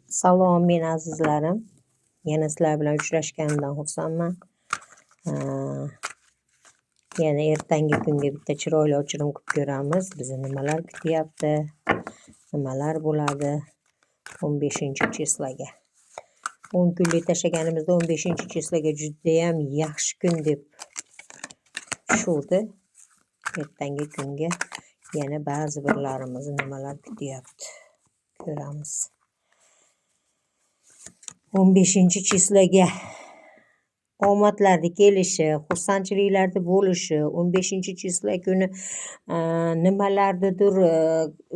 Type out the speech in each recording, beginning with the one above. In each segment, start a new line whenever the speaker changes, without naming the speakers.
Salom men azizlarim. Yana sizlar bilan uchrashganimdan xursandman. Yana ertangi kunga bitta chiroyli o'chirim qilib ko'ramiz. Bizni nimalar kutyapti? Nimalar bo'ladi 15-chislaga? 10 kunlik tashlaganimizda 15-chislaga juda ham yaxshi kun deb tushuvdi. Ertangi kunga yana ba'zi birlarimizni nimalar kutyapti? Ko'ramiz. 15-chislaga omadlarni kelishi, xursandchiliklarda bo'lishi, 15-chisla kuni nimalardadir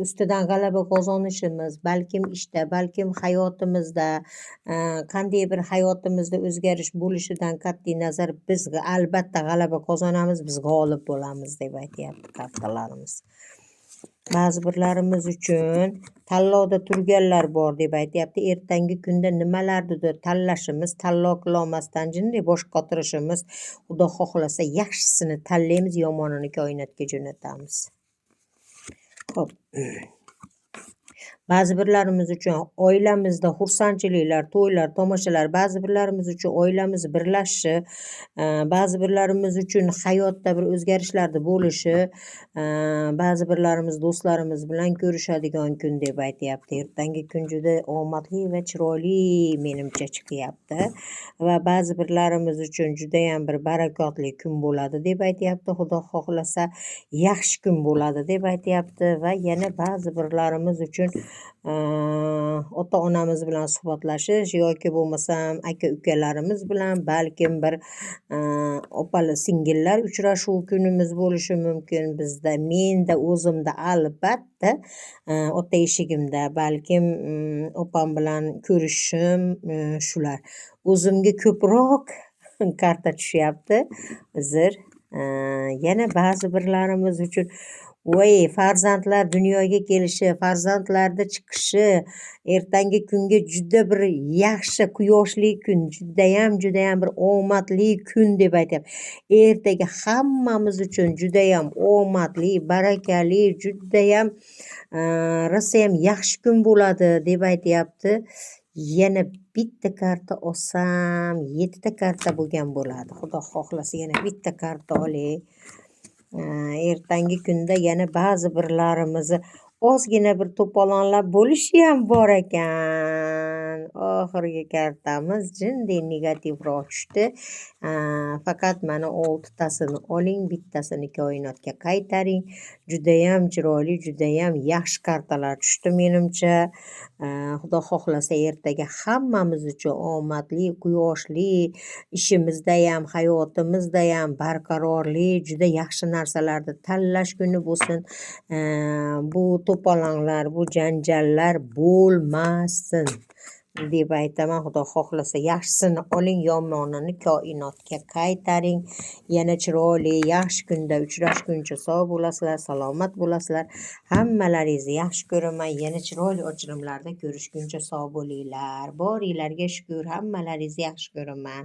ustidan g'alaba qozonishimiz, balkim ishda, balkim hayotimizda, qanday bir hayotimizda o'zgarish bo'lishidan qat'iy nazar biz albatta g'alaba qozonamiz, biz g'olib bo'lamiz deb aytyapti kartalarimiz. Ba'zi birlarimiz uchun tanlovda turganlar bor deb aytyapti. Ertangi kunda nimalarnidir tanlashimiz, tanlov qilolmasdan jinday bosh qotirishimiz, Xudo xohlasa yaxshisini tanlaymiz, yomonini koinotga jo'natamiz. Xo'p. Ba'zi birlarimiz uchun oilamizda xursandchiliklar, to'ylar, tomoshalar, ba'zi birlarimiz uchun oilamiz birlashishi, ba'zi birlarimiz uchun hayotda bir o'zgarishlarda bo'lishi, ba'zi birlarimiz do'stlarimiz bilan ko'rishadigan kun deb aytyapti. Ertangi kun juda omadli va chiroyli menimcha chiqyapti va ba'zi birlarimiz uchun juda ham bir barakotli kun bo'ladi deb aytyapti. Xudo xohlasa yaxshi kun bo'ladi deb aytyapti va yana ba'zi birlarimiz uchun ota-onamiz bilan suhbatlashish yoki bo'lmasam aka-ukalarimiz bilan balkim bir opali-singillar uchrashuv kunimiz bo'lishi mumkin. Bizda, menda o'zimda albatta ota eshigimda balkim opam bilan ko'rishishim shular. O'zimga ko'proq karta tushyapti. Hozir yana ba'zi birlarimiz uchun voy farzandlar dunyoga kelishi, farzandlarda chiqishi, ertangi kunga juda bir yaxshi quyoshli kun, judayam bir omadli kun deb aytyapti. Ertaga hammamiz uchun judayam omadli, barakali, judayam rosayam yaxshi kun bo'ladi deb aytyapti. Yana bitta karta olsam, 7 ta karta bo'lgan bo'ladi. Xudo xohlasa yana bitta karta olay. Ertangi kunda yana ba'zi birlarimizni ozgina bir to'polonlar bo'lishi ham bor ekan. Oxirgi kartamiz jinday negativroq tushdi. Faqat mana 6 tasini oling, bittasini koinotga qaytaring. Judayam chiroyli, judayam yaxshi kartalar tushdi menimcha. Xudo xohlasa ertaga hammamiz uchun omadli, quyoshli, ishimizda ham, hayotimizda ham barqarorlik, juda yaxshi narsalarni tanlash kuni bo'lsin. Bu to'polonlar, bu janjallar bo'lmasin deb aytaman. Xudo xohlasa yaxshisini oling, yomonini koinotga qaytaring. Yana chiroyli, yaxshi kunda uchrashguncha sog' bo'lasizlar, salomat bo'lasizlar. Hammalaringizni yaxshi ko'raman. Yana chiroyli o'chirimlarda ko'rishguncha sog' bo'linglar. Boringlarga shukr, hammalaringizni yaxshi ko'raman.